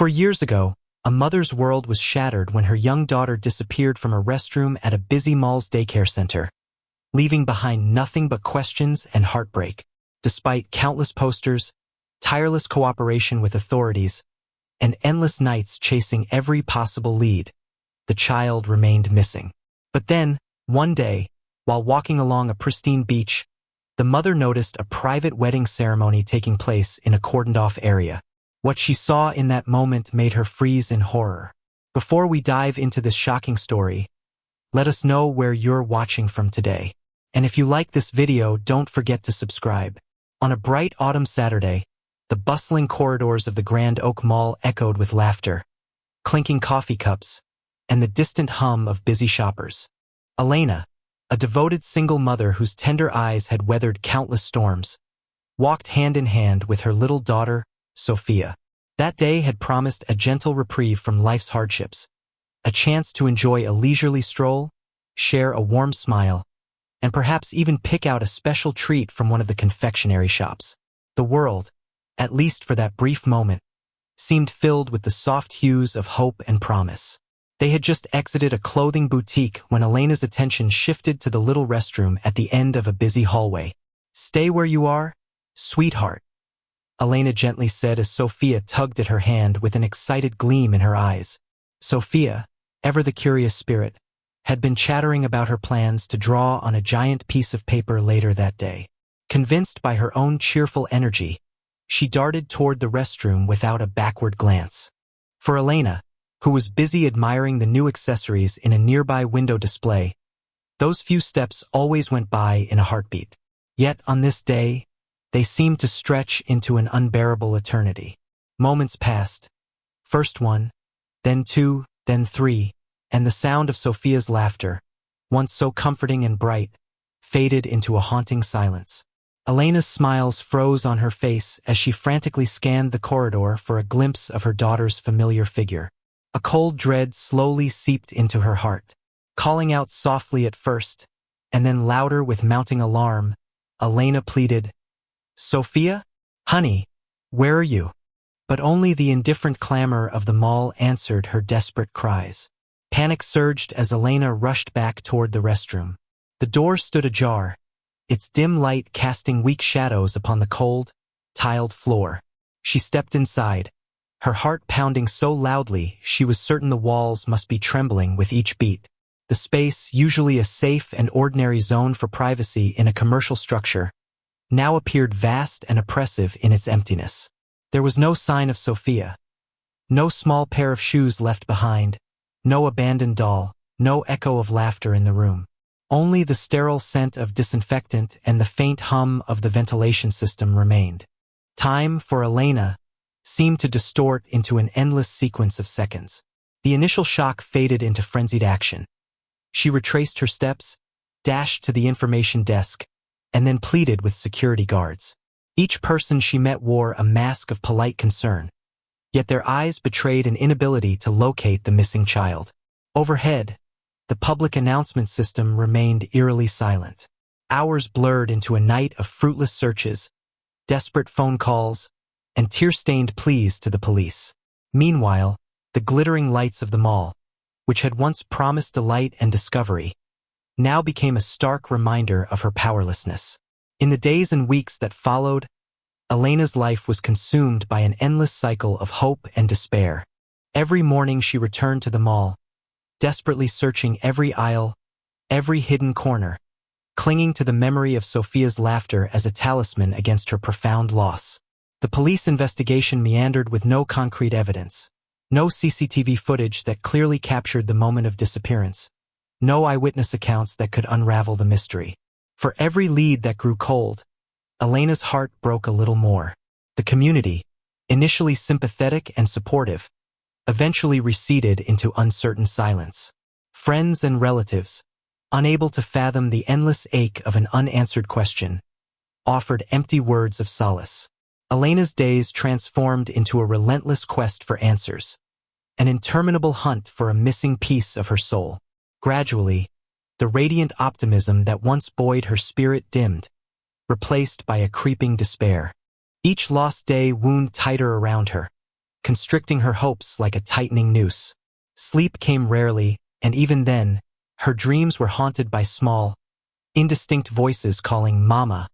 Years ago, a mother's world was shattered when her young daughter disappeared from a restroom at a busy mall's daycare center, leaving behind nothing but questions and heartbreak. Despite countless posters, tireless cooperation with authorities, and endless nights chasing every possible lead, the child remained missing. But then, one day, while walking along a pristine beach, the mother noticed a private wedding ceremony taking place in a cordoned-off area. What she saw in that moment made her freeze in horror. Before we dive into this shocking story, let us know where you're watching from today. And if you like this video, don't forget to subscribe. On a bright autumn Saturday, the bustling corridors of the Grand Oak Mall echoed with laughter, clinking coffee cups, and the distant hum of busy shoppers. Elena, a devoted single mother whose tender eyes had weathered countless storms, walked hand in hand with her little daughter, Sophia. That day had promised a gentle reprieve from life's hardships, a chance to enjoy a leisurely stroll, share a warm smile, and perhaps even pick out a special treat from one of the confectionery shops. The world, at least for that brief moment, seemed filled with the soft hues of hope and promise. They had just exited a clothing boutique when Elena's attention shifted to the little restroom at the end of a busy hallway. "Stay where you are, sweetheart," Elena gently said as Sophia tugged at her hand with an excited gleam in her eyes. Sophia, ever the curious spirit, had been chattering about her plans to draw on a giant piece of paper later that day. Convinced by her own cheerful energy, she darted toward the restroom without a backward glance. For Elena, who was busy admiring the new accessories in a nearby window display, those few steps always went by in a heartbeat. Yet on this day, they seemed to stretch into an unbearable eternity. Moments passed. First one, then two, then three, and the sound of Sophia's laughter, once so comforting and bright, faded into a haunting silence. Elena's smiles froze on her face as she frantically scanned the corridor for a glimpse of her daughter's familiar figure. A cold dread slowly seeped into her heart. Calling out softly at first, and then louder with mounting alarm, Elena pleaded, "Sophia? Honey, where are you?" But only the indifferent clamor of the mall answered her desperate cries. Panic surged as Elena rushed back toward the restroom. The door stood ajar, its dim light casting weak shadows upon the cold, tiled floor. She stepped inside, her heart pounding so loudly she was certain the walls must be trembling with each beat. The space, usually a safe and ordinary zone for privacy in a commercial structure, now appeared vast and oppressive in its emptiness. There was no sign of Sophia. No small pair of shoes left behind, no abandoned doll, no echo of laughter in the room. Only the sterile scent of disinfectant and the faint hum of the ventilation system remained. Time, for Elena, seemed to distort into an endless sequence of seconds. The initial shock faded into frenzied action. She retraced her steps, dashed to the information desk, and then pleaded with security guards. Each person she met wore a mask of polite concern, yet their eyes betrayed an inability to locate the missing child. Overhead, the public announcement system remained eerily silent. Hours blurred into a night of fruitless searches, desperate phone calls, and tear-stained pleas to the police. Meanwhile, the glittering lights of the mall, which had once promised delight and discovery, now became a stark reminder of her powerlessness. In the days and weeks that followed, Elena's life was consumed by an endless cycle of hope and despair. Every morning she returned to the mall, desperately searching every aisle, every hidden corner, clinging to the memory of Sophia's laughter as a talisman against her profound loss. The police investigation meandered with no concrete evidence, no CCTV footage that clearly captured the moment of disappearance, no eyewitness accounts that could unravel the mystery. For every lead that grew cold, Elena's heart broke a little more. The community, initially sympathetic and supportive, eventually receded into uncertain silence. Friends and relatives, unable to fathom the endless ache of an unanswered question, offered empty words of solace. Elena's days transformed into a relentless quest for answers, an interminable hunt for a missing piece of her soul. Gradually, the radiant optimism that once buoyed her spirit dimmed, replaced by a creeping despair. Each lost day wound tighter around her, constricting her hopes like a tightening noose. Sleep came rarely, and even then, her dreams were haunted by small, indistinct voices calling, "Mama,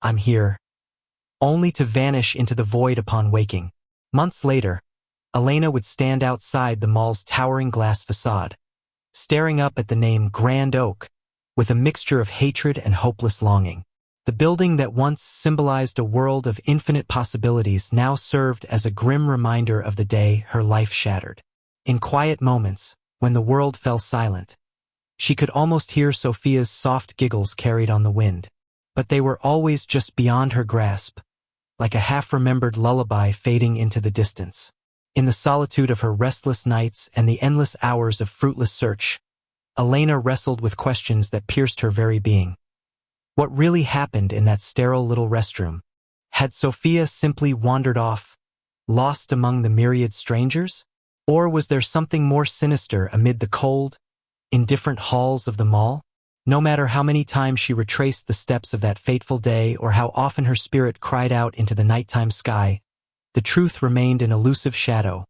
I'm here," only to vanish into the void upon waking. Months later, Elena would stand outside the mall's towering glass facade, staring up at the name Grand Oak, with a mixture of hatred and hopeless longing. The building that once symbolized a world of infinite possibilities now served as a grim reminder of the day her life shattered. In quiet moments, when the world fell silent, she could almost hear Sophia's soft giggles carried on the wind. But they were always just beyond her grasp, like a half-remembered lullaby fading into the distance. In the solitude of her restless nights and the endless hours of fruitless search, Elena wrestled with questions that pierced her very being. What really happened in that sterile little restroom? Had Sophia simply wandered off, lost among the myriad strangers? Or was there something more sinister amid the cold, indifferent halls of the mall? No matter how many times she retraced the steps of that fateful day or how often her spirit cried out into the nighttime sky, the truth remained an elusive shadow,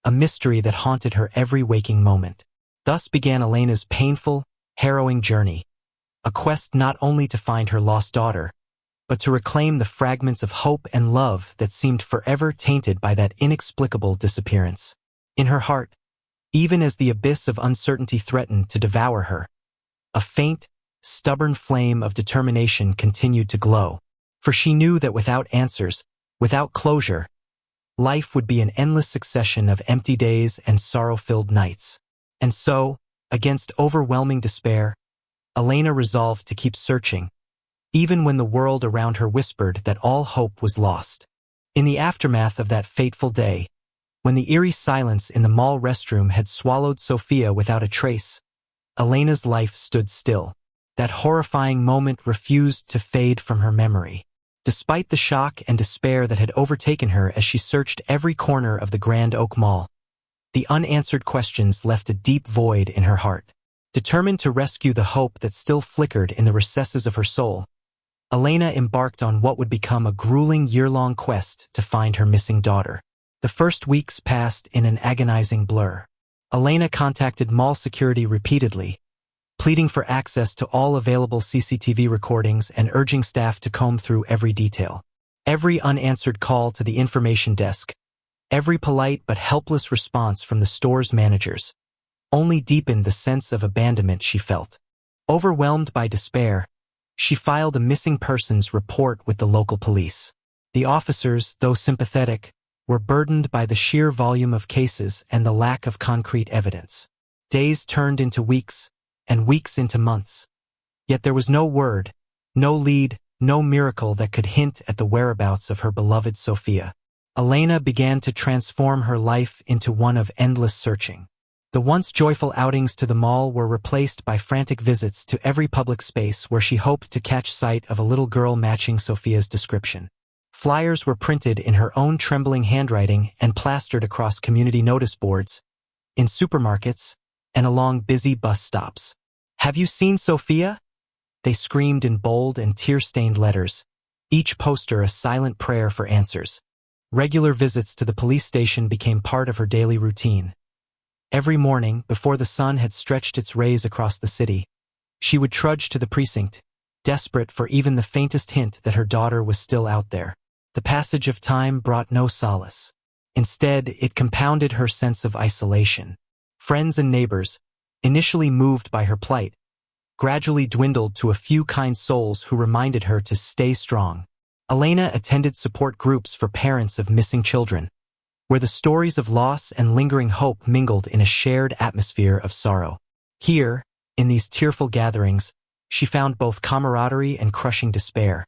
a mystery that haunted her every waking moment. Thus began Elena's painful, harrowing journey, a quest not only to find her lost daughter, but to reclaim the fragments of hope and love that seemed forever tainted by that inexplicable disappearance. In her heart, even as the abyss of uncertainty threatened to devour her, a faint, stubborn flame of determination continued to glow, for she knew that without answers, without closure, life would be an endless succession of empty days and sorrow-filled nights. And so, against overwhelming despair, Elena resolved to keep searching, even when the world around her whispered that all hope was lost. In the aftermath of that fateful day, when the eerie silence in the mall restroom had swallowed Sophia without a trace, Elena's life stood still. That horrifying moment refused to fade from her memory. Despite the shock and despair that had overtaken her as she searched every corner of the Grand Oak Mall, the unanswered questions left a deep void in her heart. Determined to rescue the hope that still flickered in the recesses of her soul, Elena embarked on what would become a grueling year-long quest to find her missing daughter. The first weeks passed in an agonizing blur. Elena contacted mall security repeatedly, pleading for access to all available CCTV recordings and urging staff to comb through every detail. Every unanswered call to the information desk, every polite but helpless response from the store's managers, only deepened the sense of abandonment she felt. Overwhelmed by despair, she filed a missing persons report with the local police. The officers, though sympathetic, were burdened by the sheer volume of cases and the lack of concrete evidence. Days turned into weeks, and weeks into months. Yet there was no word, no lead, no miracle that could hint at the whereabouts of her beloved Sophia. Elena began to transform her life into one of endless searching. The once joyful outings to the mall were replaced by frantic visits to every public space where she hoped to catch sight of a little girl matching Sophia's description. Flyers were printed in her own trembling handwriting and plastered across community notice boards, in supermarkets, and along busy bus stops. "Have you seen Sophia?" they screamed in bold and tear-stained letters, each poster a silent prayer for answers. Regular visits to the police station became part of her daily routine. Every morning, before the sun had stretched its rays across the city, she would trudge to the precinct, desperate for even the faintest hint that her daughter was still out there. The passage of time brought no solace. Instead, it compounded her sense of isolation. Friends and neighbors, initially moved by her plight, gradually dwindled to a few kind souls who reminded her to stay strong. Elena attended support groups for parents of missing children, where the stories of loss and lingering hope mingled in a shared atmosphere of sorrow. Here, in these tearful gatherings, she found both camaraderie and crushing despair,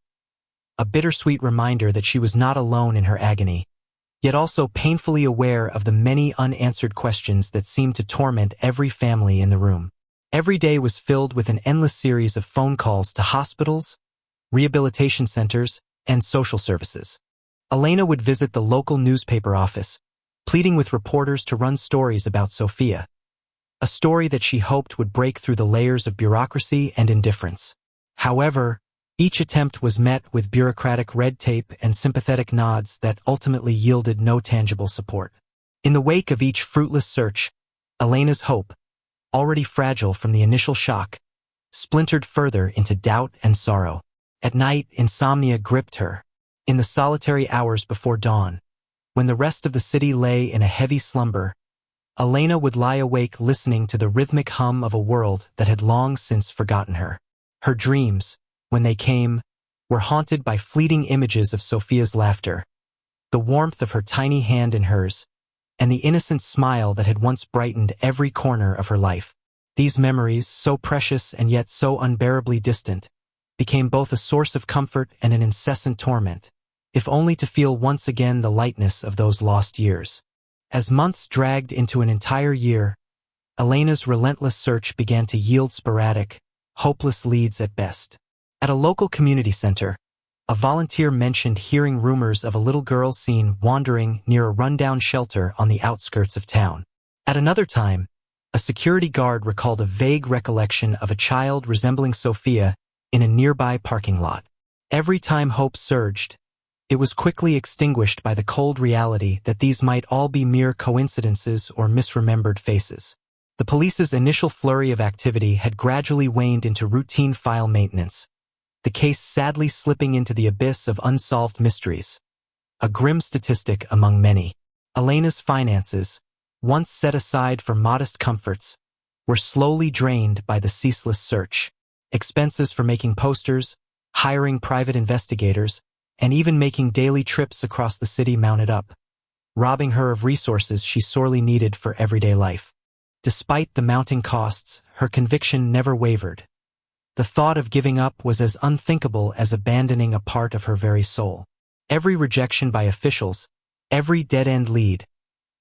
a bittersweet reminder that she was not alone in her agony, yet also painfully aware of the many unanswered questions that seemed to torment every family in the room. Every day was filled with an endless series of phone calls to hospitals, rehabilitation centers, and social services. Elena would visit the local newspaper office, pleading with reporters to run stories about Sophia, a story that she hoped would break through the layers of bureaucracy and indifference. However, Each attempt was met with bureaucratic red tape and sympathetic nods that ultimately yielded no tangible support. In the wake of each fruitless search, Elena's hope, already fragile from the initial shock, splintered further into doubt and sorrow. At night, insomnia gripped her. In the solitary hours before dawn, when the rest of the city lay in a heavy slumber, Elena would lie awake listening to the rhythmic hum of a world that had long since forgotten her. Her dreams, when they came, were haunted by fleeting images of Sophia's laughter, the warmth of her tiny hand in hers, and the innocent smile that had once brightened every corner of her life. These memories, so precious and yet so unbearably distant, became both a source of comfort and an incessant torment, if only to feel once again the lightness of those lost years. As months dragged into an entire year, Elena's relentless search began to yield sporadic, hopeless leads at best. At a local community center, a volunteer mentioned hearing rumors of a little girl seen wandering near a rundown shelter on the outskirts of town. At another time, a security guard recalled a vague recollection of a child resembling Sophia in a nearby parking lot. Every time hope surged, it was quickly extinguished by the cold reality that these might all be mere coincidences or misremembered faces. The police's initial flurry of activity had gradually waned into routine file maintenance, the case sadly slipping into the abyss of unsolved mysteries. A grim statistic among many. Elena's finances, once set aside for modest comforts, were slowly drained by the ceaseless search. Expenses for making posters, hiring private investigators, and even making daily trips across the city mounted up, robbing her of resources she sorely needed for everyday life. Despite the mounting costs, her conviction never wavered. The thought of giving up was as unthinkable as abandoning a part of her very soul. Every rejection by officials, every dead-end lead,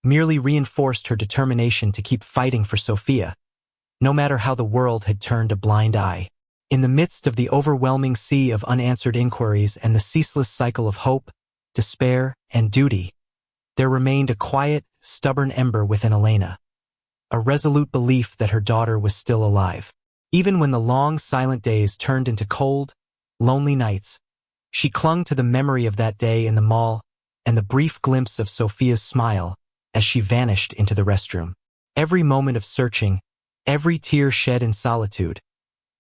merely reinforced her determination to keep fighting for Sophia, no matter how the world had turned a blind eye. In the midst of the overwhelming sea of unanswered inquiries and the ceaseless cycle of hope, despair, and duty, there remained a quiet, stubborn ember within Elena, a resolute belief that her daughter was still alive. Even when the long, silent days turned into cold, lonely nights, she clung to the memory of that day in the mall and the brief glimpse of Sophia's smile as she vanished into the restroom. Every moment of searching, every tear shed in solitude,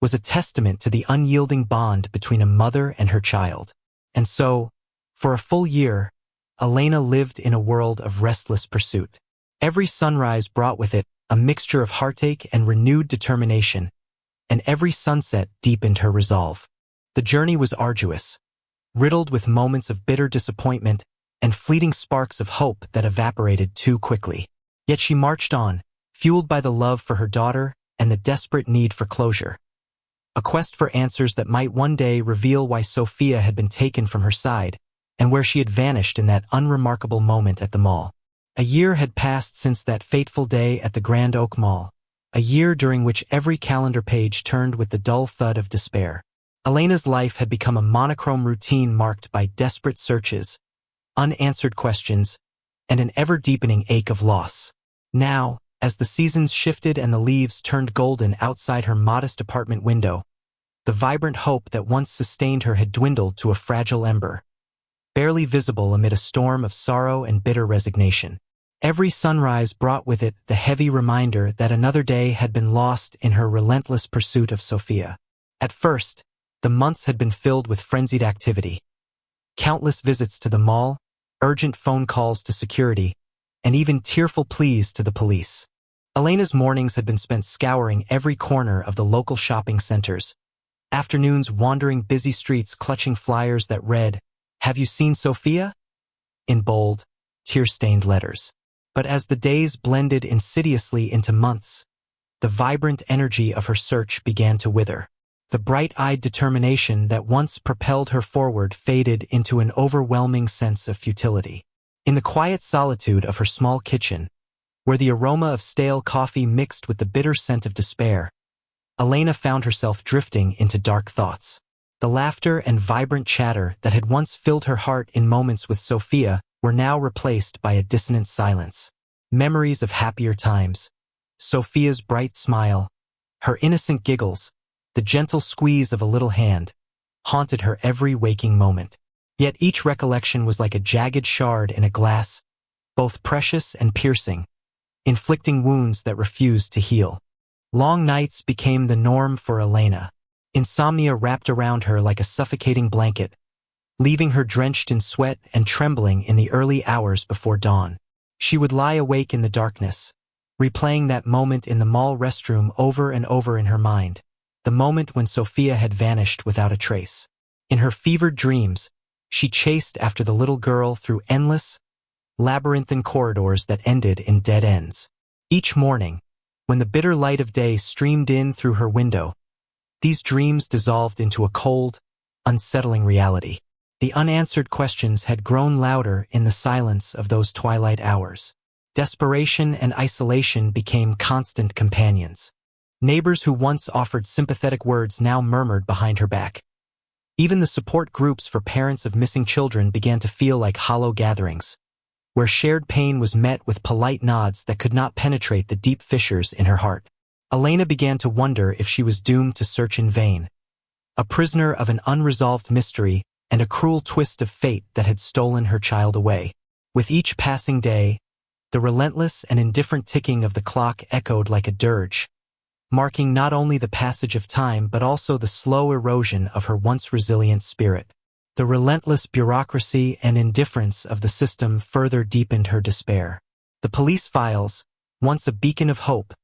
was a testament to the unyielding bond between a mother and her child. And so, for a full year, Elena lived in a world of restless pursuit. Every sunrise brought with it a mixture of heartache and renewed determination, and every sunset deepened her resolve. The journey was arduous, riddled with moments of bitter disappointment and fleeting sparks of hope that evaporated too quickly. Yet she marched on, fueled by the love for her daughter and the desperate need for closure. A quest for answers that might one day reveal why Sophia had been taken from her side and where she had vanished in that unremarkable moment at the mall. A year had passed since that fateful day at the Grand Oak Mall, a year during which every calendar page turned with the dull thud of despair. Elena's life had become a monochrome routine marked by desperate searches, unanswered questions, and an ever-deepening ache of loss. Now, as the seasons shifted and the leaves turned golden outside her modest apartment window, the vibrant hope that once sustained her had dwindled to a fragile ember, barely visible amid a storm of sorrow and bitter resignation. Every sunrise brought with it the heavy reminder that another day had been lost in her relentless pursuit of Sophia. At first, the months had been filled with frenzied activity. Countless visits to the mall, urgent phone calls to security, and even tearful pleas to the police. Elena's mornings had been spent scouring every corner of the local shopping centers, afternoons wandering busy streets clutching flyers that read, "Have you seen Sophia?" in bold, tear-stained letters. But as the days blended insidiously into months, the vibrant energy of her search began to wither. The bright-eyed determination that once propelled her forward faded into an overwhelming sense of futility. In the quiet solitude of her small kitchen, where the aroma of stale coffee mixed with the bitter scent of despair, Elena found herself drifting into dark thoughts. The laughter and vibrant chatter that had once filled her heart in moments with Sophia were now replaced by a dissonant silence. Memories of happier times, Sophia's bright smile, her innocent giggles, the gentle squeeze of a little hand, haunted her every waking moment. Yet each recollection was like a jagged shard in a glass, both precious and piercing, inflicting wounds that refused to heal. Long nights became the norm for Elena. Insomnia wrapped around her like a suffocating blanket, leaving her drenched in sweat and trembling in the early hours before dawn. She would lie awake in the darkness, replaying that moment in the mall restroom over and over in her mind, the moment when Sophia had vanished without a trace. In her fevered dreams, she chased after the little girl through endless, labyrinthine corridors that ended in dead ends. Each morning, when the bitter light of day streamed in through her window, these dreams dissolved into a cold, unsettling reality. The unanswered questions had grown louder in the silence of those twilight hours. Desperation and isolation became constant companions. Neighbors who once offered sympathetic words now murmured behind her back. Even the support groups for parents of missing children began to feel like hollow gatherings, where shared pain was met with polite nods that could not penetrate the deep fissures in her heart. Elena began to wonder if she was doomed to search in vain, a prisoner of an unresolved mystery and a cruel twist of fate that had stolen her child away. With each passing day, the relentless and indifferent ticking of the clock echoed like a dirge, marking not only the passage of time but also the slow erosion of her once resilient spirit. The relentless bureaucracy and indifference of the system further deepened her despair. The police files, once a beacon of hope,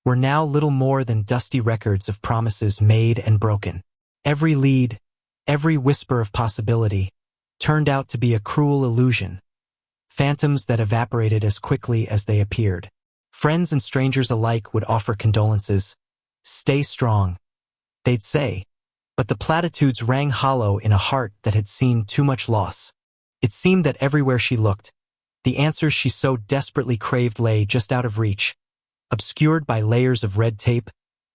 were now little more than dusty records of promises made and broken. Every lead, every whisper of possibility, turned out to be a cruel illusion, phantoms that evaporated as quickly as they appeared. Friends and strangers alike would offer condolences. "Stay strong," they'd say, but the platitudes rang hollow in a heart that had seen too much loss. It seemed that everywhere she looked, the answers she so desperately craved lay just out of reach, obscured by layers of red tape,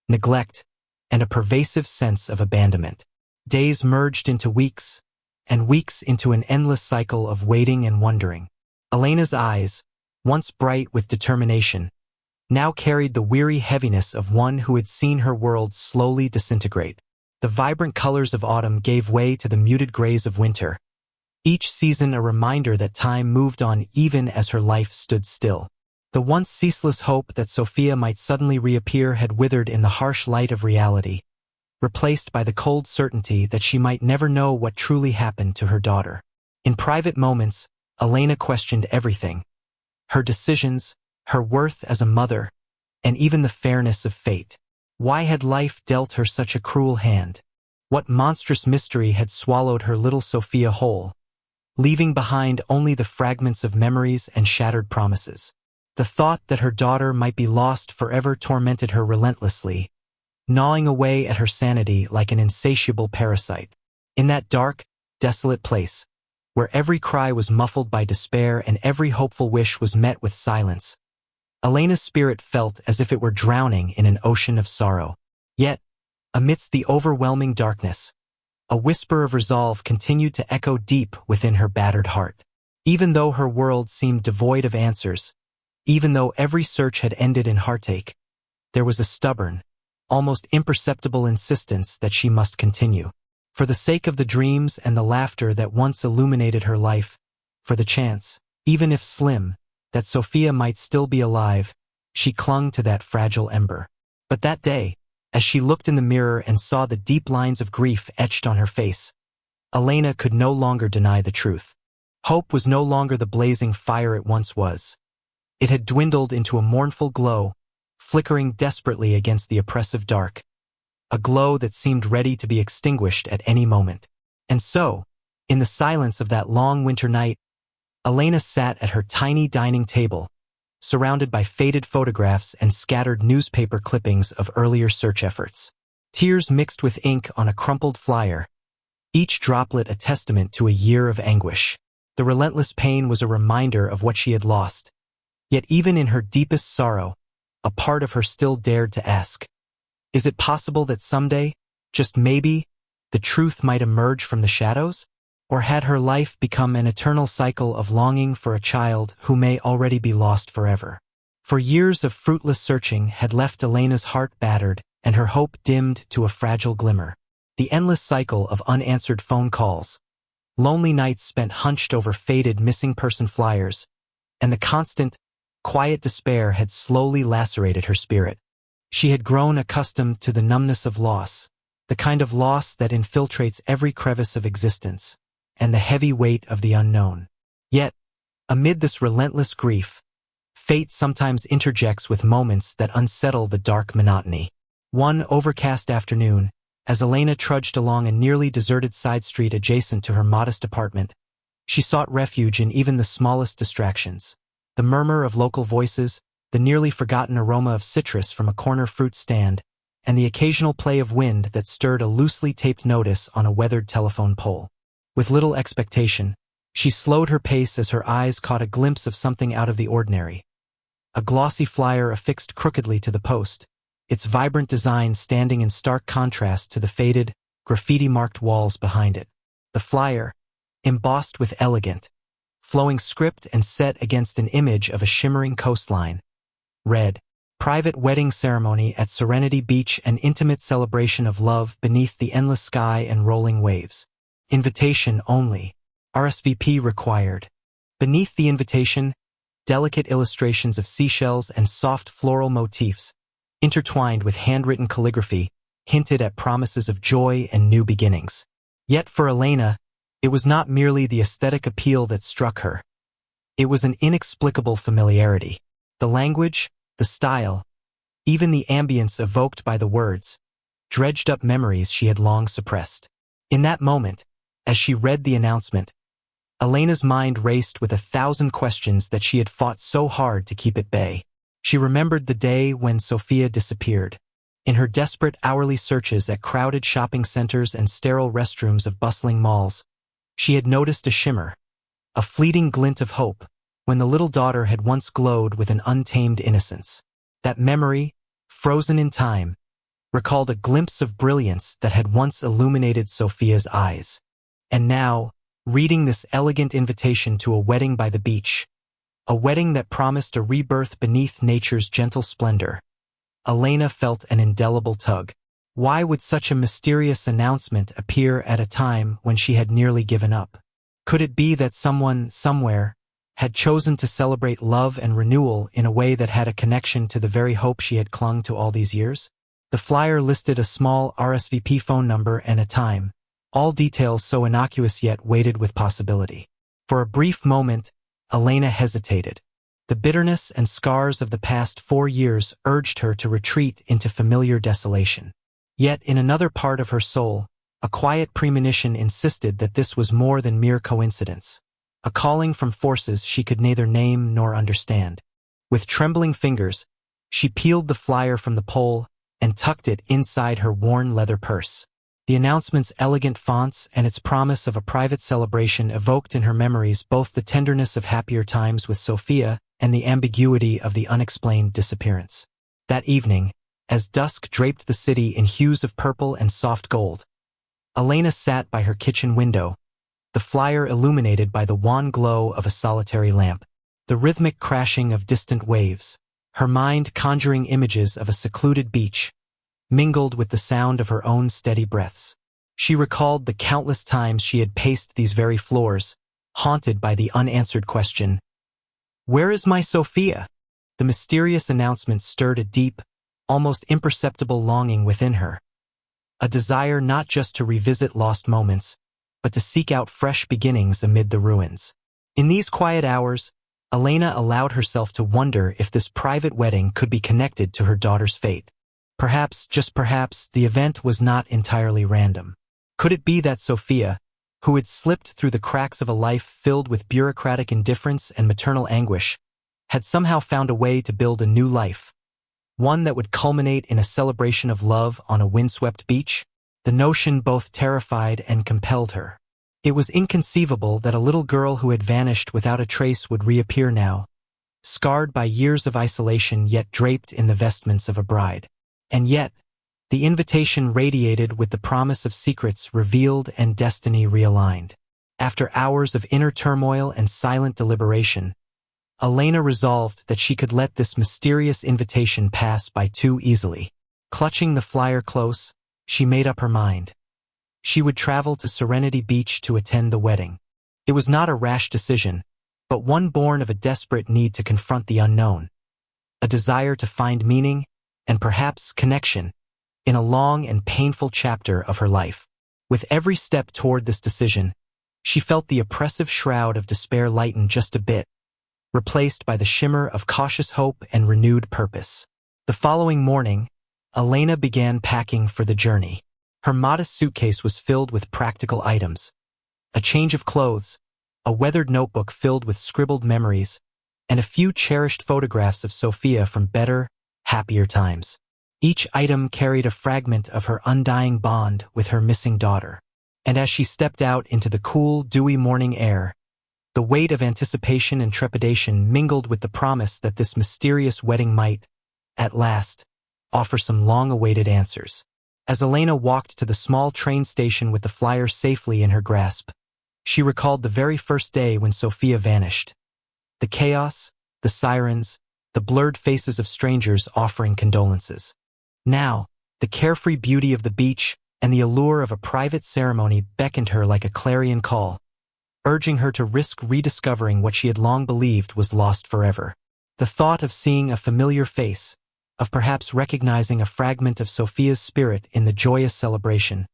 neglect, and a pervasive sense of abandonment. Days merged into weeks, and weeks into an endless cycle of waiting and wondering. Elena's eyes, once bright with determination, now carried the weary heaviness of one who had seen her world slowly disintegrate. The vibrant colors of autumn gave way to the muted grays of winter, each season a reminder that time moved on even as her life stood still. The once ceaseless hope that Sophia might suddenly reappear had withered in the harsh light of reality, replaced by the cold certainty that she might never know what truly happened to her daughter. In private moments, Elena questioned everything: her decisions, her worth as a mother, and even the fairness of fate. Why had life dealt her such a cruel hand? What monstrous mystery had swallowed her little Sophia whole, leaving behind only the fragments of memories and shattered promises? The thought that her daughter might be lost forever tormented her relentlessly, gnawing away at her sanity like an insatiable parasite. In that dark, desolate place, where every cry was muffled by despair and every hopeful wish was met with silence, Elena's spirit felt as if it were drowning in an ocean of sorrow. Yet, amidst the overwhelming darkness, a whisper of resolve continued to echo deep within her battered heart. Even though her world seemed devoid of answers, even though every search had ended in heartache, there was a stubborn, almost imperceptible insistence that she must continue. For the sake of the dreams and the laughter that once illuminated her life, for the chance, even if slim, that Sophia might still be alive, she clung to that fragile ember. But that day, as she looked in the mirror and saw the deep lines of grief etched on her face, Elena could no longer deny the truth. Hope was no longer the blazing fire it once was. It had dwindled into a mournful glow, flickering desperately against the oppressive dark, a glow that seemed ready to be extinguished at any moment. And so, in the silence of that long winter night, Elena sat at her tiny dining table, surrounded by faded photographs and scattered newspaper clippings of earlier search efforts. Tears mixed with ink on a crumpled flyer, each droplet a testament to a year of anguish. The relentless pain was a reminder of what she had lost. Yet even in her deepest sorrow, a part of her still dared to ask, is it possible that someday, just maybe, the truth might emerge from the shadows? Or had her life become an eternal cycle of longing for a child who may already be lost forever? For years of fruitless searching had left Elena's heart battered and her hope dimmed to a fragile glimmer. The endless cycle of unanswered phone calls, lonely nights spent hunched over faded missing person flyers, and the constant, quiet despair had slowly lacerated her spirit. She had grown accustomed to the numbness of loss, the kind of loss that infiltrates every crevice of existence, and the heavy weight of the unknown. Yet, amid this relentless grief, fate sometimes interjects with moments that unsettle the dark monotony. One overcast afternoon, as Elena trudged along a nearly deserted side street adjacent to her modest apartment, she sought refuge in even the smallest distractions. The murmur of local voices, the nearly forgotten aroma of citrus from a corner fruit stand, and the occasional play of wind that stirred a loosely taped notice on a weathered telephone pole. With little expectation, she slowed her pace as her eyes caught a glimpse of something out of the ordinary. A glossy flyer affixed crookedly to the post, its vibrant design standing in stark contrast to the faded, graffiti-marked walls behind it. The flyer, embossed with elegant, flowing script and set against an image of a shimmering coastline, read, "Private wedding ceremony at Serenity Beach, an intimate celebration of love beneath the endless sky and rolling waves. Invitation only. RSVP required." Beneath the invitation, delicate illustrations of seashells and soft floral motifs, intertwined with handwritten calligraphy, hinted at promises of joy and new beginnings. Yet for Elena, it was not merely the aesthetic appeal that struck her. It was an inexplicable familiarity. The language, the style, even the ambience evoked by the words, dredged up memories she had long suppressed. In that moment, as she read the announcement, Elena's mind raced with 1,000 questions that she had fought so hard to keep at bay. She remembered the day when Sophia disappeared. In her desperate hourly searches at crowded shopping centers and sterile restrooms of bustling malls, she had noticed a shimmer, a fleeting glint of hope, when the little daughter had once glowed with an untamed innocence. That memory, frozen in time, recalled a glimpse of brilliance that had once illuminated Sophia's eyes. And now, reading this elegant invitation to a wedding by the beach, a wedding that promised a rebirth beneath nature's gentle splendor, Elena felt an indelible tug. Why would such a mysterious announcement appear at a time when she had nearly given up? Could it be that someone, somewhere, had chosen to celebrate love and renewal in a way that had a connection to the very hope she had clung to all these years? The flyer listed a small RSVP phone number and a time, all details so innocuous yet weighted with possibility. For a brief moment, Elena hesitated. The bitterness and scars of the past 4 years urged her to retreat into familiar desolation. Yet in another part of her soul, a quiet premonition insisted that this was more than mere coincidence, a calling from forces she could neither name nor understand. With trembling fingers, she peeled the flyer from the pole and tucked it inside her worn leather purse. The announcement's elegant fonts and its promise of a private celebration evoked in her memories both the tenderness of happier times with Sophia and the ambiguity of the unexplained disappearance. That evening, as dusk draped the city in hues of purple and soft gold, Elena sat by her kitchen window, the flyer illuminated by the wan glow of a solitary lamp, the rhythmic crashing of distant waves, her mind conjuring images of a secluded beach, mingled with the sound of her own steady breaths. She recalled the countless times she had paced these very floors, haunted by the unanswered question, "Where is my Sophia?" The mysterious announcement stirred a deep, almost imperceptible longing within her, a desire not just to revisit lost moments, but to seek out fresh beginnings amid the ruins. In these quiet hours, Elena allowed herself to wonder if this private wedding could be connected to her daughter's fate. Perhaps, just perhaps, the event was not entirely random. Could it be that Sophia, who had slipped through the cracks of a life filled with bureaucratic indifference and maternal anguish, had somehow found a way to build a new life, one that would culminate in a celebration of love on a windswept beach? The notion both terrified and compelled her. It was inconceivable that a little girl who had vanished without a trace would reappear now, scarred by years of isolation yet draped in the vestments of a bride. And yet, the invitation radiated with the promise of secrets revealed and destiny realigned. After hours of inner turmoil and silent deliberation, Elena resolved that she could let this mysterious invitation pass by too easily. Clutching the flyer close, she made up her mind. She would travel to Serenity Beach to attend the wedding. It was not a rash decision, but one born of a desperate need to confront the unknown, a desire to find meaning, and perhaps connection, in a long and painful chapter of her life. With every step toward this decision, she felt the oppressive shroud of despair lighten just a bit, replaced by the shimmer of cautious hope and renewed purpose. The following morning, Elena began packing for the journey. Her modest suitcase was filled with practical items: a change of clothes, a weathered notebook filled with scribbled memories, and a few cherished photographs of Sophia from better, happier times. Each item carried a fragment of her undying bond with her missing daughter. And as she stepped out into the cool, dewy morning air, the weight of anticipation and trepidation mingled with the promise that this mysterious wedding might, at last, offer some long-awaited answers. As Elena walked to the small train station with the flyer safely in her grasp, she recalled the very first day when Sophia vanished. The chaos, the sirens, the blurred faces of strangers offering condolences. Now, the carefree beauty of the beach and the allure of a private ceremony beckoned her like a clarion call, urging her to risk rediscovering what she had long believed was lost forever. The thought of seeing a familiar face, of perhaps recognizing a fragment of Sophia's spirit in the joyous celebration,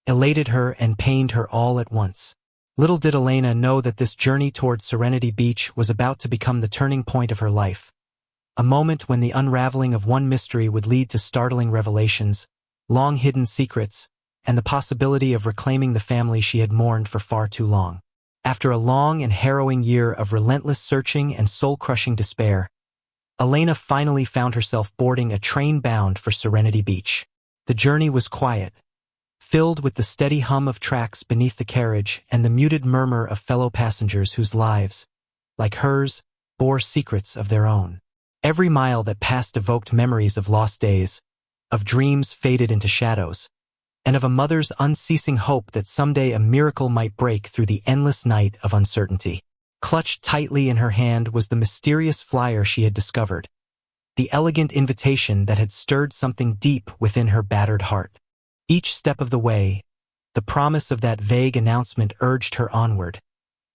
elated her and pained her all at once. Little did Elena know that this journey toward Serenity Beach was about to become the turning point of her life, a moment when the unraveling of one mystery would lead to startling revelations, long-hidden secrets, and the possibility of reclaiming the family she had mourned for far too long. After a long and harrowing year of relentless searching and soul-crushing despair, Elena finally found herself boarding a train bound for Serenity Beach. The journey was quiet, filled with the steady hum of tracks beneath the carriage and the muted murmur of fellow passengers whose lives, like hers, bore secrets of their own. Every mile that passed evoked memories of lost days, of dreams faded into shadows, and of a mother's unceasing hope that someday a miracle might break through the endless night of uncertainty. Clutched tightly in her hand was the mysterious flyer she had discovered, the elegant invitation that had stirred something deep within her battered heart. Each step of the way, the promise of that vague announcement urged her onward,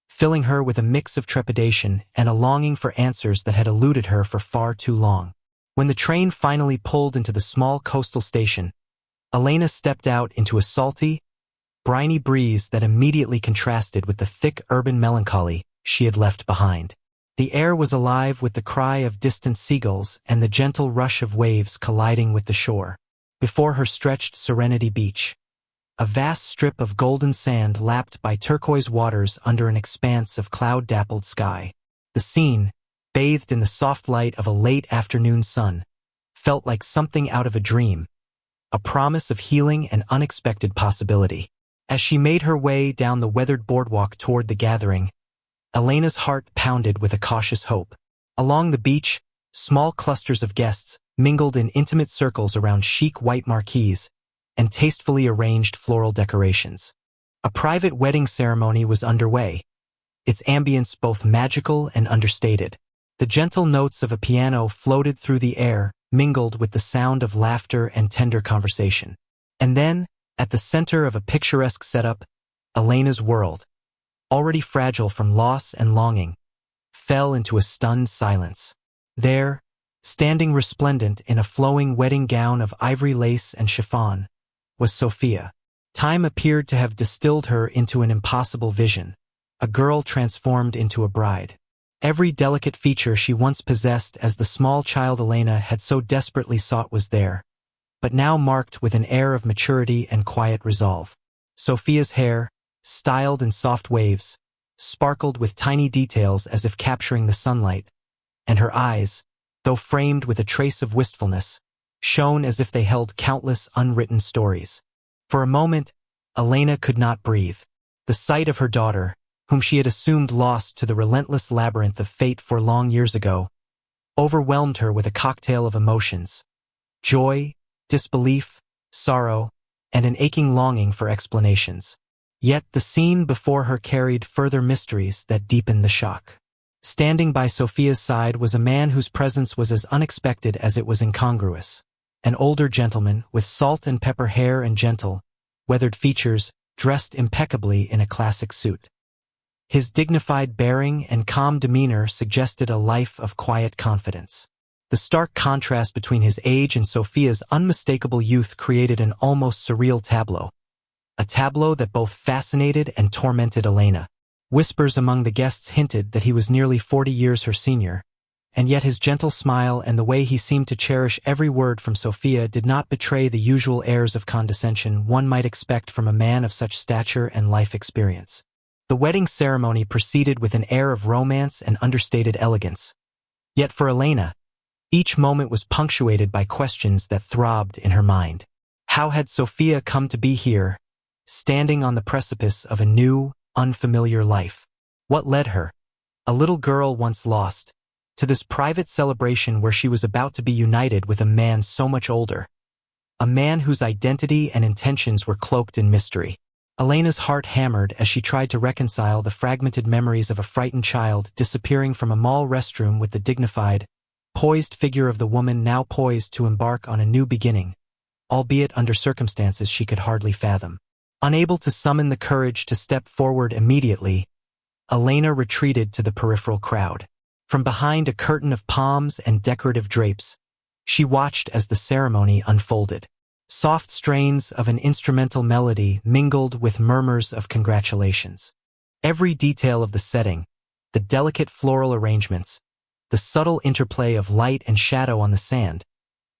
filling her with a mix of trepidation and a longing for answers that had eluded her for far too long. When the train finally pulled into the small coastal station, Elena stepped out into a salty, briny breeze that immediately contrasted with the thick urban melancholy she had left behind. The air was alive with the cry of distant seagulls and the gentle rush of waves colliding with the shore. Before her stretched Serenity Beach, a vast strip of golden sand lapped by turquoise waters under an expanse of cloud-dappled sky. The scene, bathed in the soft light of a late afternoon sun, felt like something out of a dream, a promise of healing and unexpected possibility. As she made her way down the weathered boardwalk toward the gathering, Elena's heart pounded with a cautious hope. Along the beach, small clusters of guests mingled in intimate circles around chic white marquees and tastefully arranged floral decorations. A private wedding ceremony was underway, its ambience both magical and understated. The gentle notes of a piano floated through the air, mingled with the sound of laughter and tender conversation. And then, at the center of a picturesque setup, Elena's world, already fragile from loss and longing, fell into a stunned silence. There, standing resplendent in a flowing wedding gown of ivory lace and chiffon, was Sophia. Time appeared to have distilled her into an impossible vision, a girl transformed into a bride. Every delicate feature she once possessed as the small child Elena had so desperately sought was there, but now marked with an air of maturity and quiet resolve. Sophia's hair, styled in soft waves, sparkled with tiny details as if capturing the sunlight, and her eyes, though framed with a trace of wistfulness, shone as if they held countless unwritten stories. For a moment, Elena could not breathe. The sight of her daughter, whom she had assumed lost to the relentless labyrinth of fate 4 long years ago, overwhelmed her with a cocktail of emotions: joy, disbelief, sorrow, and an aching longing for explanations. Yet the scene before her carried further mysteries that deepened the shock. Standing by Sophia's side was a man whose presence was as unexpected as it was incongruous. An older gentleman with salt and pepper hair and gentle, weathered features dressed impeccably in a classic suit. His dignified bearing and calm demeanor suggested a life of quiet confidence. The stark contrast between his age and Sophia's unmistakable youth created an almost surreal tableau. A tableau that both fascinated and tormented Elena. Whispers among the guests hinted that he was nearly 40 years her senior, and yet his gentle smile and the way he seemed to cherish every word from Sophia did not betray the usual airs of condescension one might expect from a man of such stature and life experience. The wedding ceremony proceeded with an air of romance and understated elegance. Yet for Elena, each moment was punctuated by questions that throbbed in her mind. How had Sophia come to be here, standing on the precipice of a new, unfamiliar life? What led her, a little girl once lost, to this private celebration where she was about to be united with a man so much older? A man whose identity and intentions were cloaked in mystery. Elena's heart hammered as she tried to reconcile the fragmented memories of a frightened child disappearing from a mall restroom with the dignified, poised figure of the woman now poised to embark on a new beginning, albeit under circumstances she could hardly fathom. Unable to summon the courage to step forward immediately, Elena retreated to the peripheral crowd. From behind a curtain of palms and decorative drapes, she watched as the ceremony unfolded. Soft strains of an instrumental melody mingled with murmurs of congratulations. Every detail of the setting, the delicate floral arrangements, the subtle interplay of light and shadow on the sand,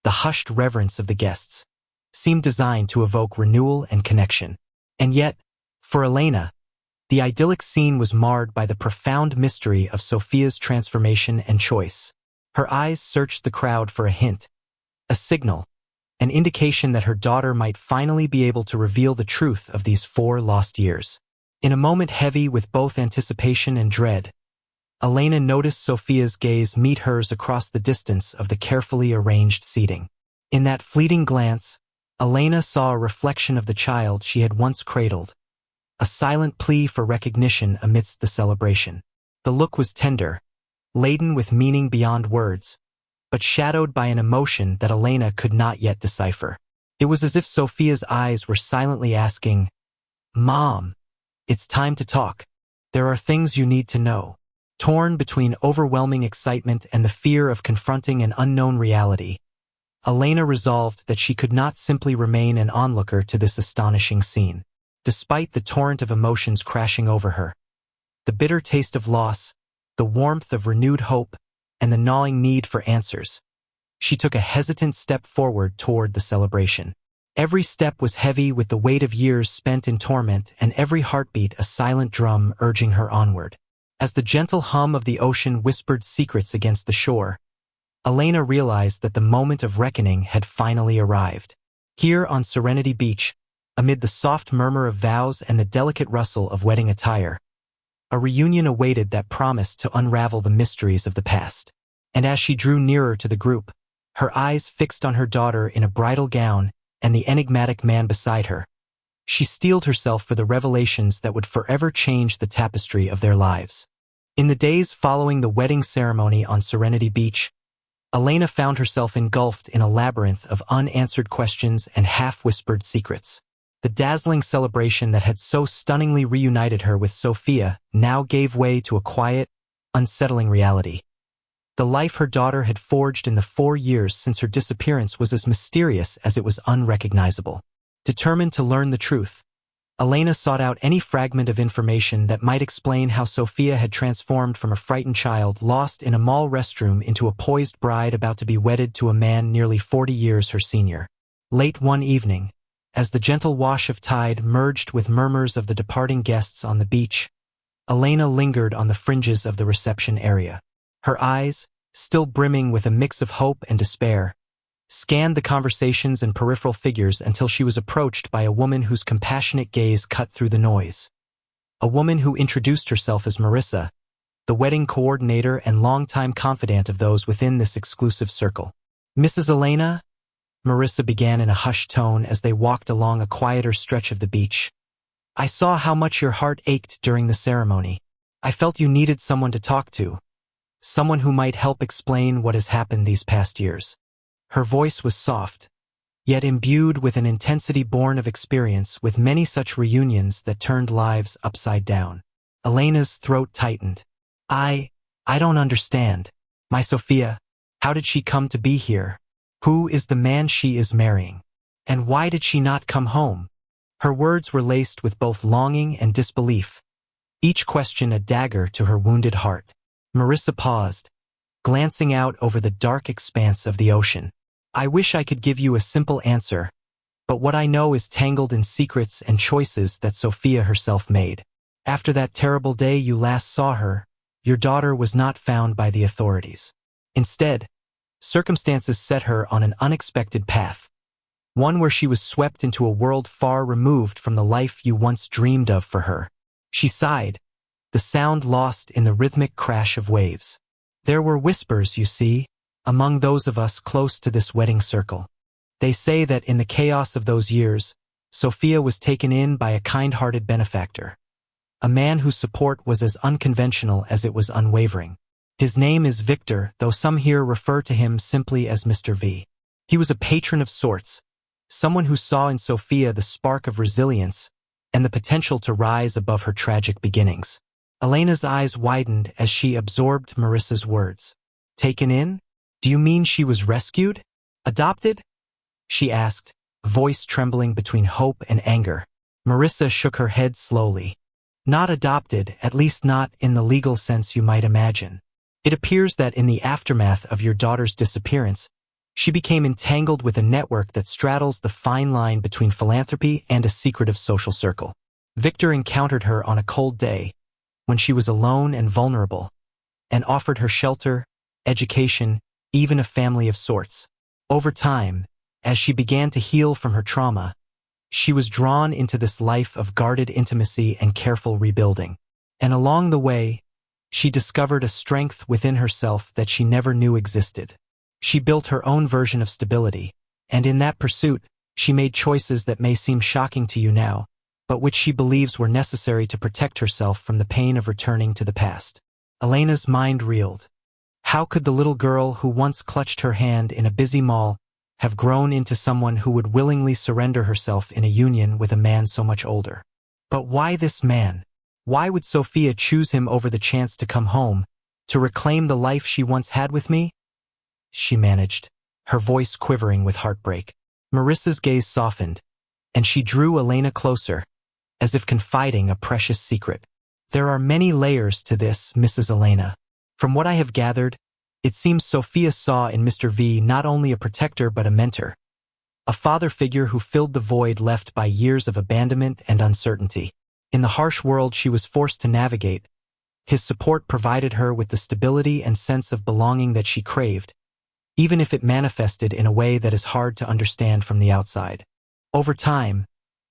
the hushed reverence of the guests, seemed designed to evoke renewal and connection. And yet, for Elena, the idyllic scene was marred by the profound mystery of Sophia's transformation and choice. Her eyes searched the crowd for a hint, a signal, an indication that her daughter might finally be able to reveal the truth of these 4 lost years. In a moment heavy with both anticipation and dread, Elena noticed Sophia's gaze meet hers across the distance of the carefully arranged seating. In that fleeting glance, Elena saw a reflection of the child she had once cradled, a silent plea for recognition amidst the celebration. The look was tender, laden with meaning beyond words, but shadowed by an emotion that Elena could not yet decipher. It was as if Sophia's eyes were silently asking, "Mom, it's time to talk. There are things you need to know." Torn between overwhelming excitement and the fear of confronting an unknown reality, Elena resolved that she could not simply remain an onlooker to this astonishing scene. Despite the torrent of emotions crashing over her, the bitter taste of loss, the warmth of renewed hope, and the gnawing need for answers, she took a hesitant step forward toward the celebration. Every step was heavy with the weight of years spent in torment, and every heartbeat a silent drum urging her onward. As the gentle hum of the ocean whispered secrets against the shore, Elena realized that the moment of reckoning had finally arrived. Here on Serenity Beach, amid the soft murmur of vows and the delicate rustle of wedding attire, a reunion awaited that promised to unravel the mysteries of the past. And as she drew nearer to the group, her eyes fixed on her daughter in a bridal gown and the enigmatic man beside her, she steeled herself for the revelations that would forever change the tapestry of their lives. In the days following the wedding ceremony on Serenity Beach, Elena found herself engulfed in a labyrinth of unanswered questions and half-whispered secrets. The dazzling celebration that had so stunningly reunited her with Sophia now gave way to a quiet, unsettling reality. The life her daughter had forged in the 4 years since her disappearance was as mysterious as it was unrecognizable. Determined to learn the truth, Elena sought out any fragment of information that might explain how Sophia had transformed from a frightened child lost in a mall restroom into a poised bride about to be wedded to a man nearly 40 years her senior. Late one evening, as the gentle wash of tide merged with murmurs of the departing guests on the beach, Elena lingered on the fringes of the reception area. Her eyes, still brimming with a mix of hope and despair, scanned the conversations and peripheral figures until she was approached by a woman whose compassionate gaze cut through the noise. A woman who introduced herself as Marissa, the wedding coordinator and longtime confidant of those within this exclusive circle. "Mrs. Elena," Marissa began in a hushed tone as they walked along a quieter stretch of the beach, "I saw how much your heart ached during the ceremony. I felt you needed someone to talk to, someone who might help explain what has happened these past years." Her voice was soft, yet imbued with an intensity born of experience, with many such reunions that turned lives upside down. Elena's throat tightened. I don't understand. My Sophia, how did she come to be here? Who is the man she is marrying? And why did she not come home? Her words were laced with both longing and disbelief, each question a dagger to her wounded heart. Marissa paused, glancing out over the dark expanse of the ocean. I wish I could give you a simple answer, but what I know is tangled in secrets and choices that Sophia herself made. After that terrible day you last saw her, your daughter was not found by the authorities. Instead, circumstances set her on an unexpected path, one where she was swept into a world far removed from the life you once dreamed of for her. She sighed, the sound lost in the rhythmic crash of waves. There were whispers, you see, among those of us close to this wedding circle. They say that in the chaos of those years, Sophia was taken in by a kind-hearted benefactor, a man whose support was as unconventional as it was unwavering. His name is Victor, though some here refer to him simply as Mr. V. He was a patron of sorts, someone who saw in Sophia the spark of resilience and the potential to rise above her tragic beginnings. Elena's eyes widened as she absorbed Marissa's words. Taken in? Do you mean she was rescued? Adopted? She asked, voice trembling between hope and anger. Marissa shook her head slowly. Not adopted, at least not in the legal sense you might imagine. It appears that in the aftermath of your daughter's disappearance, she became entangled with a network that straddles the fine line between philanthropy and a secretive social circle. Victor encountered her on a cold day, when she was alone and vulnerable, and offered her shelter, education, even a family of sorts. Over time, as she began to heal from her trauma, she was drawn into this life of guarded intimacy and careful rebuilding. And along the way, she discovered a strength within herself that she never knew existed. She built her own version of stability, and in that pursuit, she made choices that may seem shocking to you now, but which she believes were necessary to protect herself from the pain of returning to the past. Elena's mind reeled. How could the little girl who once clutched her hand in a busy mall have grown into someone who would willingly surrender herself in a union with a man so much older? But why this man? Why would Sophia choose him over the chance to come home, to reclaim the life she once had with me? She managed, her voice quivering with heartbreak. Marissa's gaze softened, and she drew Elena closer, as if confiding a precious secret. There are many layers to this, Mrs. Elena. From what I have gathered, it seems Sophia saw in Mr. V not only a protector but a mentor, a father figure who filled the void left by years of abandonment and uncertainty. In the harsh world she was forced to navigate, his support provided her with the stability and sense of belonging that she craved, even if it manifested in a way that is hard to understand from the outside. Over time,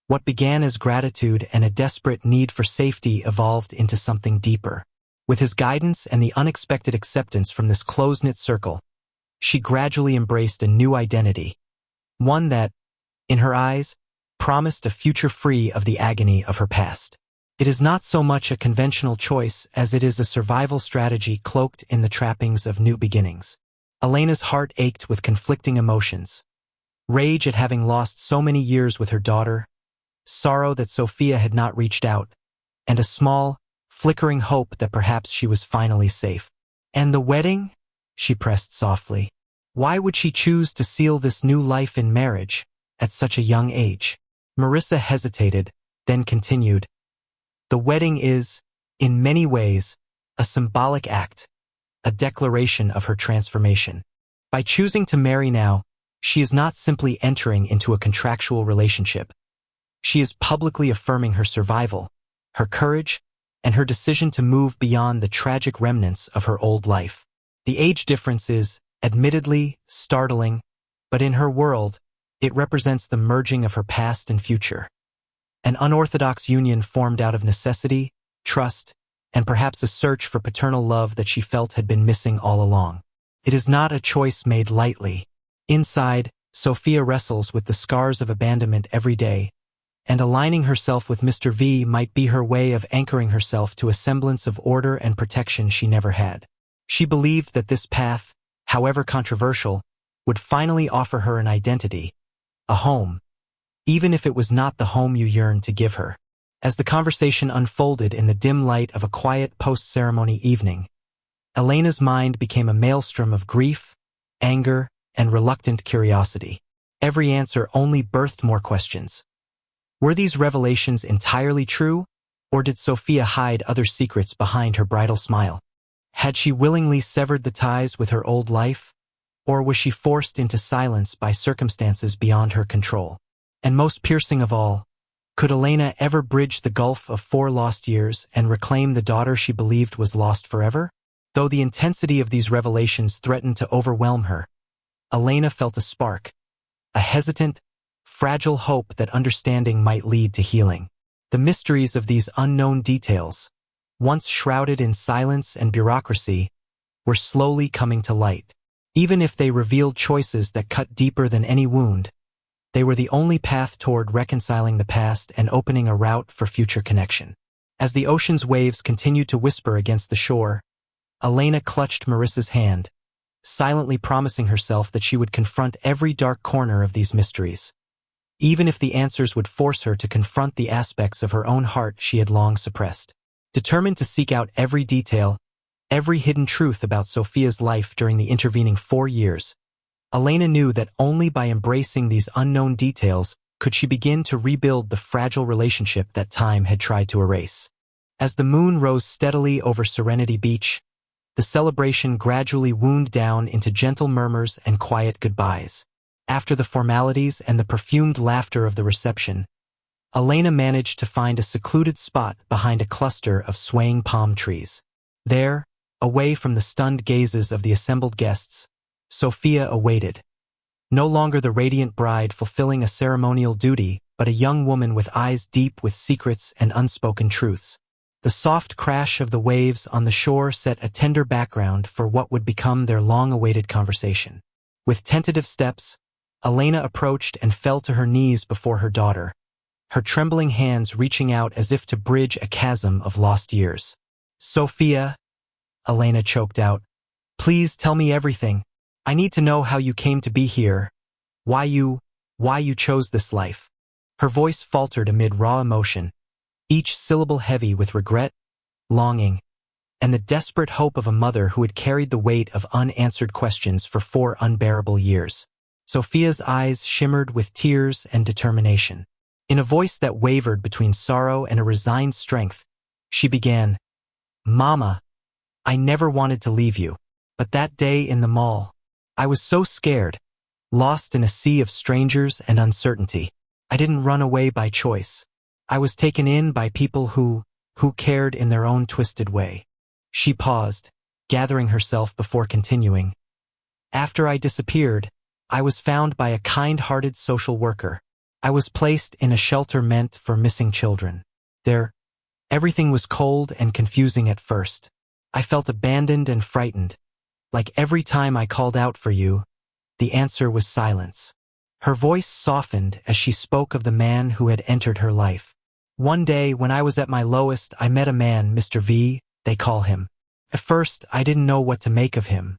what began as gratitude and a desperate need for safety evolved into something deeper. With his guidance and the unexpected acceptance from this close-knit circle, she gradually embraced a new identity, one that, in her eyes, promised a future free of the agony of her past. It is not so much a conventional choice as it is a survival strategy cloaked in the trappings of new beginnings. Elena's heart ached with conflicting emotions. Rage at having lost so many years with her daughter, sorrow that Sophia had not reached out, and a small, flickering hope that perhaps she was finally safe. And the wedding? She pressed softly. Why would she choose to seal this new life in marriage at such a young age? Marissa hesitated, then continued. The wedding is, in many ways, a symbolic act, a declaration of her transformation. By choosing to marry now, she is not simply entering into a contractual relationship. She is publicly affirming her survival, her courage, and her decision to move beyond the tragic remnants of her old life. The age difference is, admittedly, startling, but in her world, it represents the merging of her past and future. An unorthodox union formed out of necessity, trust, and perhaps a search for paternal love that she felt had been missing all along. It is not a choice made lightly. Inside, Sophia wrestles with the scars of abandonment every day, and aligning herself with Mr. V might be her way of anchoring herself to a semblance of order and protection she never had. She believed that this path, however controversial, would finally offer her an identity, a home, even if it was not the home you yearned to give her. As the conversation unfolded in the dim light of a quiet post-ceremony evening, Elena's mind became a maelstrom of grief, anger, and reluctant curiosity. Every answer only birthed more questions. Were these revelations entirely true, or did Sophia hide other secrets behind her bridal smile? Had she willingly severed the ties with her old life, or was she forced into silence by circumstances beyond her control? And most piercing of all, could Elena ever bridge the gulf of 4 lost years and reclaim the daughter she believed was lost forever? Though the intensity of these revelations threatened to overwhelm her, Elena felt a spark, a hesitant, fragile hope that understanding might lead to healing. The mysteries of these unknown details, once shrouded in silence and bureaucracy, were slowly coming to light. Even if they revealed choices that cut deeper than any wound, they were the only path toward reconciling the past and opening a route for future connection. As the ocean's waves continued to whisper against the shore, Elena clutched Marissa's hand, silently promising herself that she would confront every dark corner of these mysteries, even if the answers would force her to confront the aspects of her own heart she had long suppressed. Determined to seek out every detail, every hidden truth about Sophia's life during the intervening 4 years, Elena knew that only by embracing these unknown details could she begin to rebuild the fragile relationship that time had tried to erase. As the moon rose steadily over Serenity Beach, the celebration gradually wound down into gentle murmurs and quiet goodbyes. After the formalities and the perfumed laughter of the reception, Elena managed to find a secluded spot behind a cluster of swaying palm trees. There, away from the stunned gazes of the assembled guests, Sophia awaited. No longer the radiant bride fulfilling a ceremonial duty, but a young woman with eyes deep with secrets and unspoken truths. The soft crash of the waves on the shore set a tender background for what would become their long-awaited conversation. With tentative steps, Elena approached and fell to her knees before her daughter, her trembling hands reaching out as if to bridge a chasm of lost years. "Sophia," Elena choked out, "please tell me everything. I need to know how you came to be here, why you chose this life." Her voice faltered amid raw emotion, each syllable heavy with regret, longing, and the desperate hope of a mother who had carried the weight of unanswered questions for 4 unbearable years. Sophia's eyes shimmered with tears and determination. In a voice that wavered between sorrow and a resigned strength, she began, "Mama, I never wanted to leave you, but that day in the mall, I was so scared, lost in a sea of strangers and uncertainty. I didn't run away by choice. I was taken in by people who cared in their own twisted way." She paused, gathering herself before continuing. "After I disappeared, I was found by a kind-hearted social worker. I was placed in a shelter meant for missing children. There, everything was cold and confusing at first. I felt abandoned and frightened. Like every time I called out for you, the answer was silence." Her voice softened as she spoke of the man who had entered her life. "One day, when I was at my lowest, I met a man, Mr. V, they call him. At first, I didn't know what to make of him.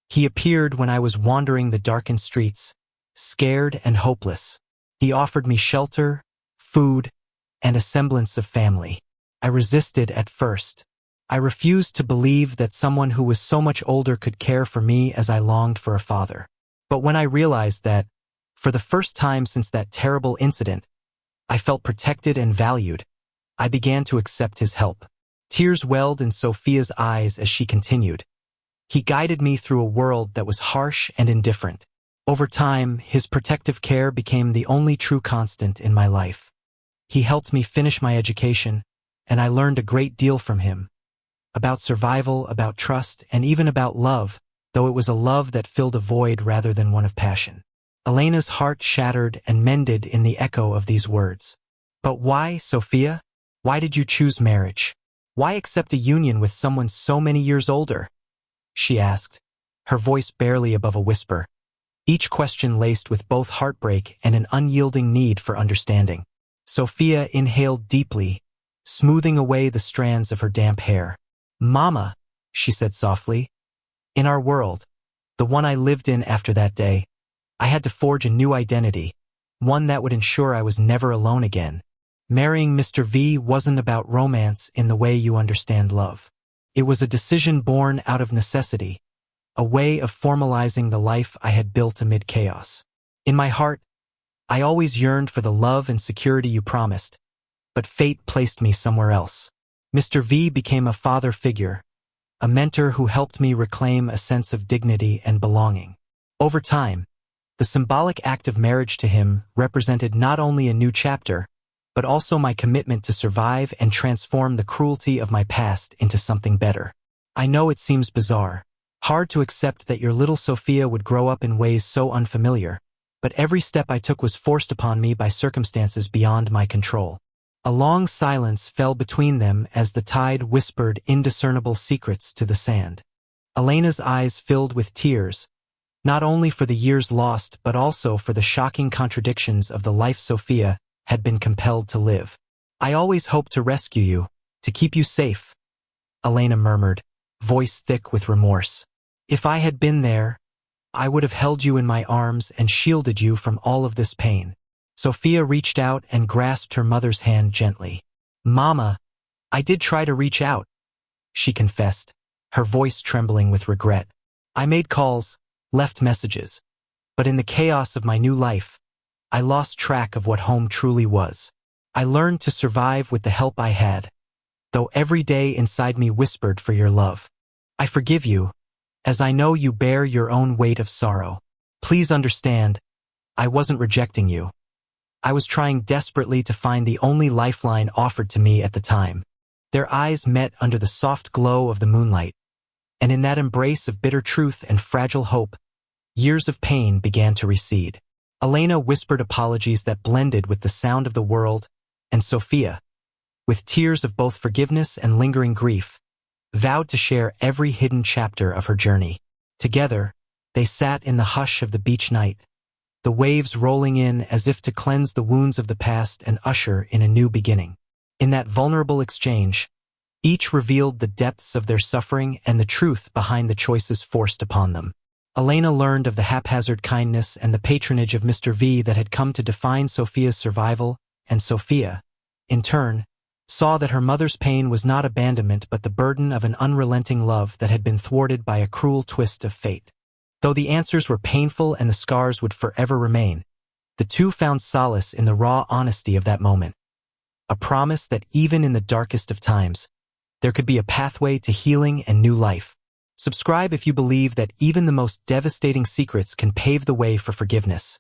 He appeared when I was wandering the darkened streets, scared and hopeless. He offered me shelter, food, and a semblance of family. I resisted at first. I refused to believe that someone who was so much older could care for me as I longed for a father. But when I realized that, for the first time since that terrible incident, I felt protected and valued, I began to accept his help." Tears welled in Sophia's eyes as she continued. "He guided me through a world that was harsh and indifferent. Over time, his protective care became the only true constant in my life. He helped me finish my education, and I learned a great deal from him. About survival, about trust, and even about love, though it was a love that filled a void rather than one of passion." Elena's heart shattered and mended in the echo of these words. "But why, Sophia? Why did you choose marriage? Why accept a union with someone so many years older?" she asked, her voice barely above a whisper, each question laced with both heartbreak and an unyielding need for understanding. Sophia inhaled deeply, smoothing away the strands of her damp hair. "Mama," she said softly, "in our world, the one I lived in after that day, I had to forge a new identity, one that would ensure I was never alone again. Marrying Mr. V wasn't about romance in the way you understand love. It was a decision born out of necessity, a way of formalizing the life I had built amid chaos. In my heart, I always yearned for the love and security you promised, but fate placed me somewhere else. Mr. V became a father figure, a mentor who helped me reclaim a sense of dignity and belonging. Over time, the symbolic act of marriage to him represented not only a new chapter, but also my commitment to survive and transform the cruelty of my past into something better. I know it seems bizarre, hard to accept that your little Sophia would grow up in ways so unfamiliar, but every step I took was forced upon me by circumstances beyond my control. A long silence fell between them as the tide whispered indiscernible secrets to the sand. Elena's eyes filled with tears, not only for the years lost but also for the shocking contradictions of the life Sophia had been compelled to live. "I always hoped to rescue you, to keep you safe," Elena murmured, voice thick with remorse. "If I had been there, I would have held you in my arms and shielded you from all of this pain." Sophia reached out and grasped her mother's hand gently. "Mama, I did try to reach out," she confessed, her voice trembling with regret. "I made calls, left messages, but in the chaos of my new life, I lost track of what home truly was. I learned to survive with the help I had, though every day inside me whispered for your love. I forgive you, as I know you bear your own weight of sorrow. Please understand, I wasn't rejecting you. I was trying desperately to find the only lifeline offered to me at the time." Their eyes met under the soft glow of the moonlight, and in that embrace of bitter truth and fragile hope, years of pain began to recede. Elena whispered apologies that blended with the sound of the world, and Sophia, with tears of both forgiveness and lingering grief, vowed to share every hidden chapter of her journey. Together, they sat in the hush of the beach night, the waves rolling in as if to cleanse the wounds of the past and usher in a new beginning. In that vulnerable exchange, each revealed the depths of their suffering and the truth behind the choices forced upon them. Elena learned of the haphazard kindness and the patronage of Mr. V that had come to define Sophia's survival, and Sophia, in turn, saw that her mother's pain was not abandonment but the burden of an unrelenting love that had been thwarted by a cruel twist of fate. Though the answers were painful and the scars would forever remain, the two found solace in the raw honesty of that moment, a promise that even in the darkest of times, there could be a pathway to healing and new life. Subscribe if you believe that even the most devastating secrets can pave the way for forgiveness,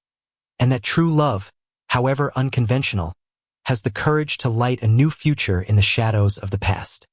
and that true love, however unconventional, has the courage to light a new future in the shadows of the past.